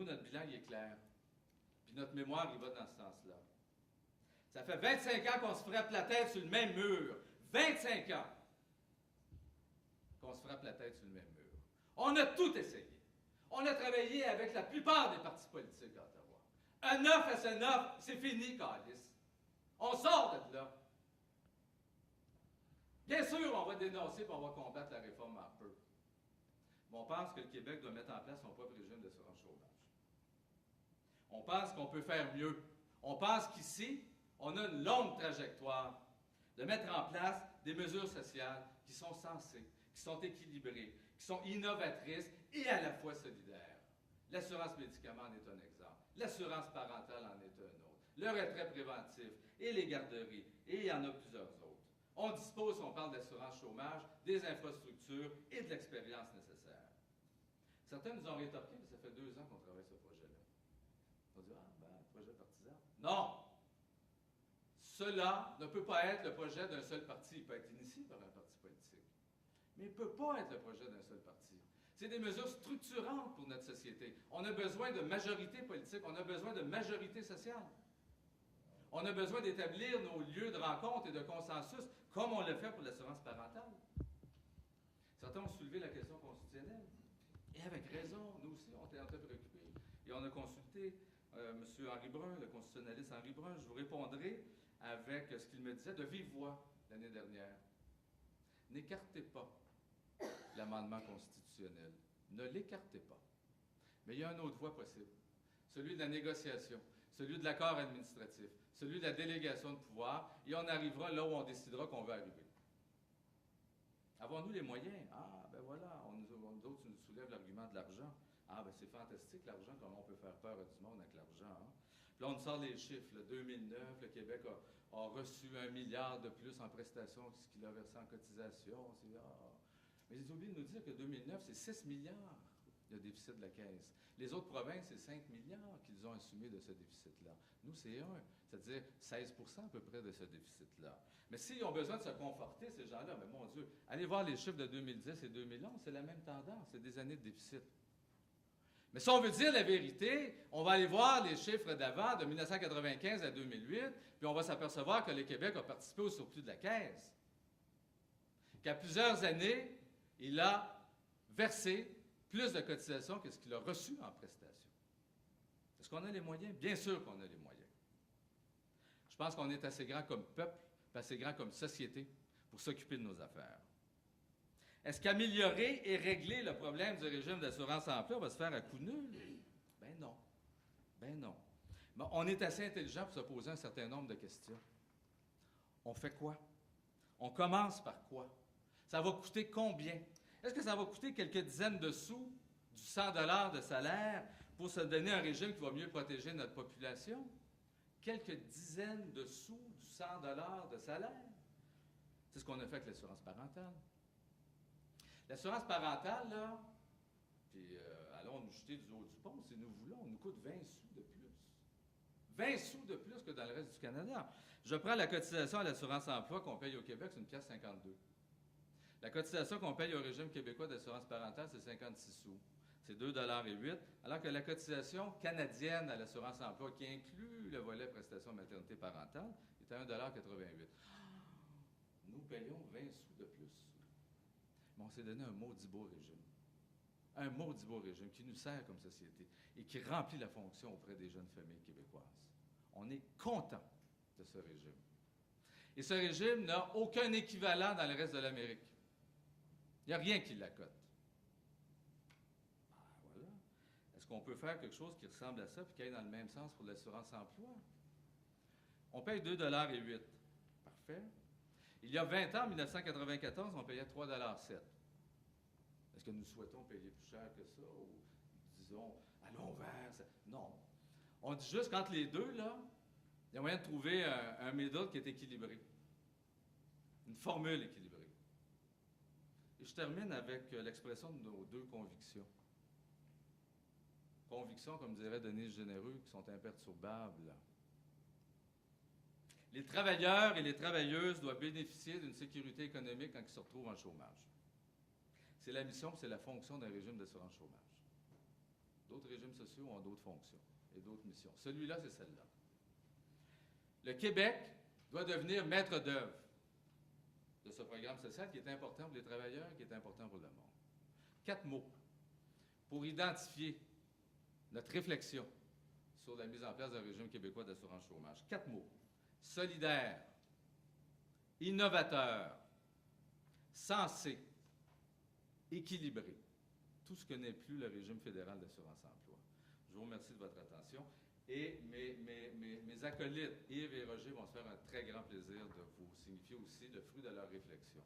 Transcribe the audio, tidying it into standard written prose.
notre bilan, il est clair. Puis notre mémoire, il va dans ce sens-là. Ça fait 25 ans qu'on se frappe la tête sur le même mur. 25 ans qu'on se frappe la tête sur le même mur. On a tout essayé. On a travaillé avec la plupart des partis politiques à Ottawa. Un 9 à ce 9, c'est fini, Calice. On sort de là. Bien sûr, on va dénoncer et on va combattre la réforme un peu. Mais on pense que le Québec doit mettre en place son propre régime d'assurance chômage. On pense qu'on peut faire mieux. On pense qu'ici, on a une longue trajectoire de mettre en place des mesures sociales qui sont sensées, qui sont équilibrées, qui sont innovatrices et à la fois solidaires. L'assurance médicaments en est un exemple. L'assurance parentale en est un autre. Le retrait préventif et les garderies, et il y en a plusieurs autres. On dispose, on parle d'assurance chômage, des infrastructures et de l'expérience nécessaire. Certains nous ont rétorqué, mais ça fait 2 ans qu'on travaille sur ce projet-là. On dit, projet partisan. Non! Cela ne peut pas être le projet d'un seul parti. Il peut être initié par un parti politique. Mais il ne peut pas être le projet d'un seul parti. C'est des mesures structurantes pour notre société. On a besoin de majorité politique, on a besoin de majorité sociale. On a besoin d'établir nos lieux de rencontre et de consensus, comme on l'a fait pour l'assurance parentale. Certains ont soulevé la question constitutionnelle. Et avec raison, nous aussi, on était préoccupés. Et on a consulté M. Henri Brun, le constitutionnaliste Henri Brun. Je vous répondrai avec ce qu'il me disait de vive voix l'année dernière. N'écartez pas l'amendement constitutionnel. Ne l'écartez pas. Mais il y a une autre voie possible. Celui de la négociation, celui de l'accord administratif, celui de la délégation de pouvoir, et on arrivera là où on décidera qu'on veut arriver. Avons-nous les moyens? Ben voilà, d'autres nous soulèvent l'argument de l'argent. C'est fantastique l'argent, comment on peut faire peur à du monde avec l'argent. Hein? Puis là, on nous sort les chiffres. Là, 2009, le Québec a reçu 1 milliard de plus en prestations que ce qu'il a versé en cotisation. Mais ils oublient de nous dire que 2009, c'est 6 milliards le déficit de la Caisse. Les autres provinces, c'est 5 milliards qu'ils ont assumé de ce déficit-là. Nous, c'est 1, c'est-à-dire 16 % à peu près de ce déficit-là. Mais s'ils ont besoin de se conforter, ces gens-là, mais mon Dieu, allez voir les chiffres de 2010 et 2011, c'est la même tendance, c'est des années de déficit. Mais si on veut dire la vérité, on va aller voir les chiffres d'avant, de 1995 à 2008, puis on va s'apercevoir que le Québec a participé au surplus de la Caisse. Qu'à plusieurs années, il a versé plus de cotisations que ce qu'il a reçu en prestations. Est-ce qu'on a les moyens? Bien sûr qu'on a les moyens. Je pense qu'on est assez grand comme peuple, assez grand comme société pour s'occuper de nos affaires. Est-ce qu'améliorer et régler le problème du régime d'assurance-emploi va se faire à coup nul? Ben non. Ben non. Mais on est assez intelligent pour se poser un certain nombre de questions. On fait quoi? On commence par quoi? Ça va coûter combien? Est-ce que ça va coûter quelques dizaines de sous, du 100 $ de salaire, pour se donner un régime qui va mieux protéger notre population? Quelques dizaines de sous, du 100 $ de salaire? C'est ce qu'on a fait avec l'assurance parentale. L'assurance parentale, là, puis allons nous jeter du haut du pont si nous voulons, on nous coûte 20 sous de plus. 20 sous de plus que dans le reste du Canada. Je prends la cotisation à l'assurance-emploi qu'on paye au Québec, c'est 1,52 $. La cotisation qu'on paye au régime québécois d'assurance parentale, c'est 56 sous. C'est 2,08 $, alors que la cotisation canadienne à l'assurance-emploi, qui inclut le volet prestation maternité parentale, est à 1,88 $. Nous payons 20 sous de plus. Mais on s'est donné un maudit beau régime. Un maudit beau régime qui nous sert comme société et qui remplit la fonction auprès des jeunes familles québécoises. On est content de ce régime. Et ce régime n'a aucun équivalent dans le reste de l'Amérique. Il n'y a rien qui l'accote. Voilà. Est-ce qu'on peut faire quelque chose qui ressemble à ça et qui aille dans le même sens pour l'assurance-emploi? On paye 2,08 $. Parfait. Il y a 20 ans, en 1994, on payait 3,07 $. Est-ce que nous souhaitons payer plus cher que ça? Ou disons, allons vers ça? Non. On dit juste qu'entre les deux, là, il y a moyen de trouver un middle qui est équilibré. Une formule équilibrée. Et je termine avec l'expression de nos deux convictions. Convictions, comme dirait Denise Généreux, qui sont imperturbables. Les travailleurs et les travailleuses doivent bénéficier d'une sécurité économique quand ils se retrouvent en chômage. C'est la mission, c'est la fonction d'un régime d'assurance chômage. D'autres régimes sociaux ont d'autres fonctions et d'autres missions. Celui-là, c'est celle-là. Le Québec doit devenir maître d'œuvre de ce programme social qui est important pour les travailleurs, qui est important pour le monde. 4 mots pour identifier notre réflexion sur la mise en place d'un régime québécois d'assurance chômage. 4 mots. Solidaire, innovateur, sensé, équilibré. Tout ce que n'est plus le régime fédéral d'assurance-emploi. Je vous remercie de votre attention. Et mes acolytes, Yves et Roger, vont se faire un très grand plaisir de vous signifier aussi le fruit de leur réflexion.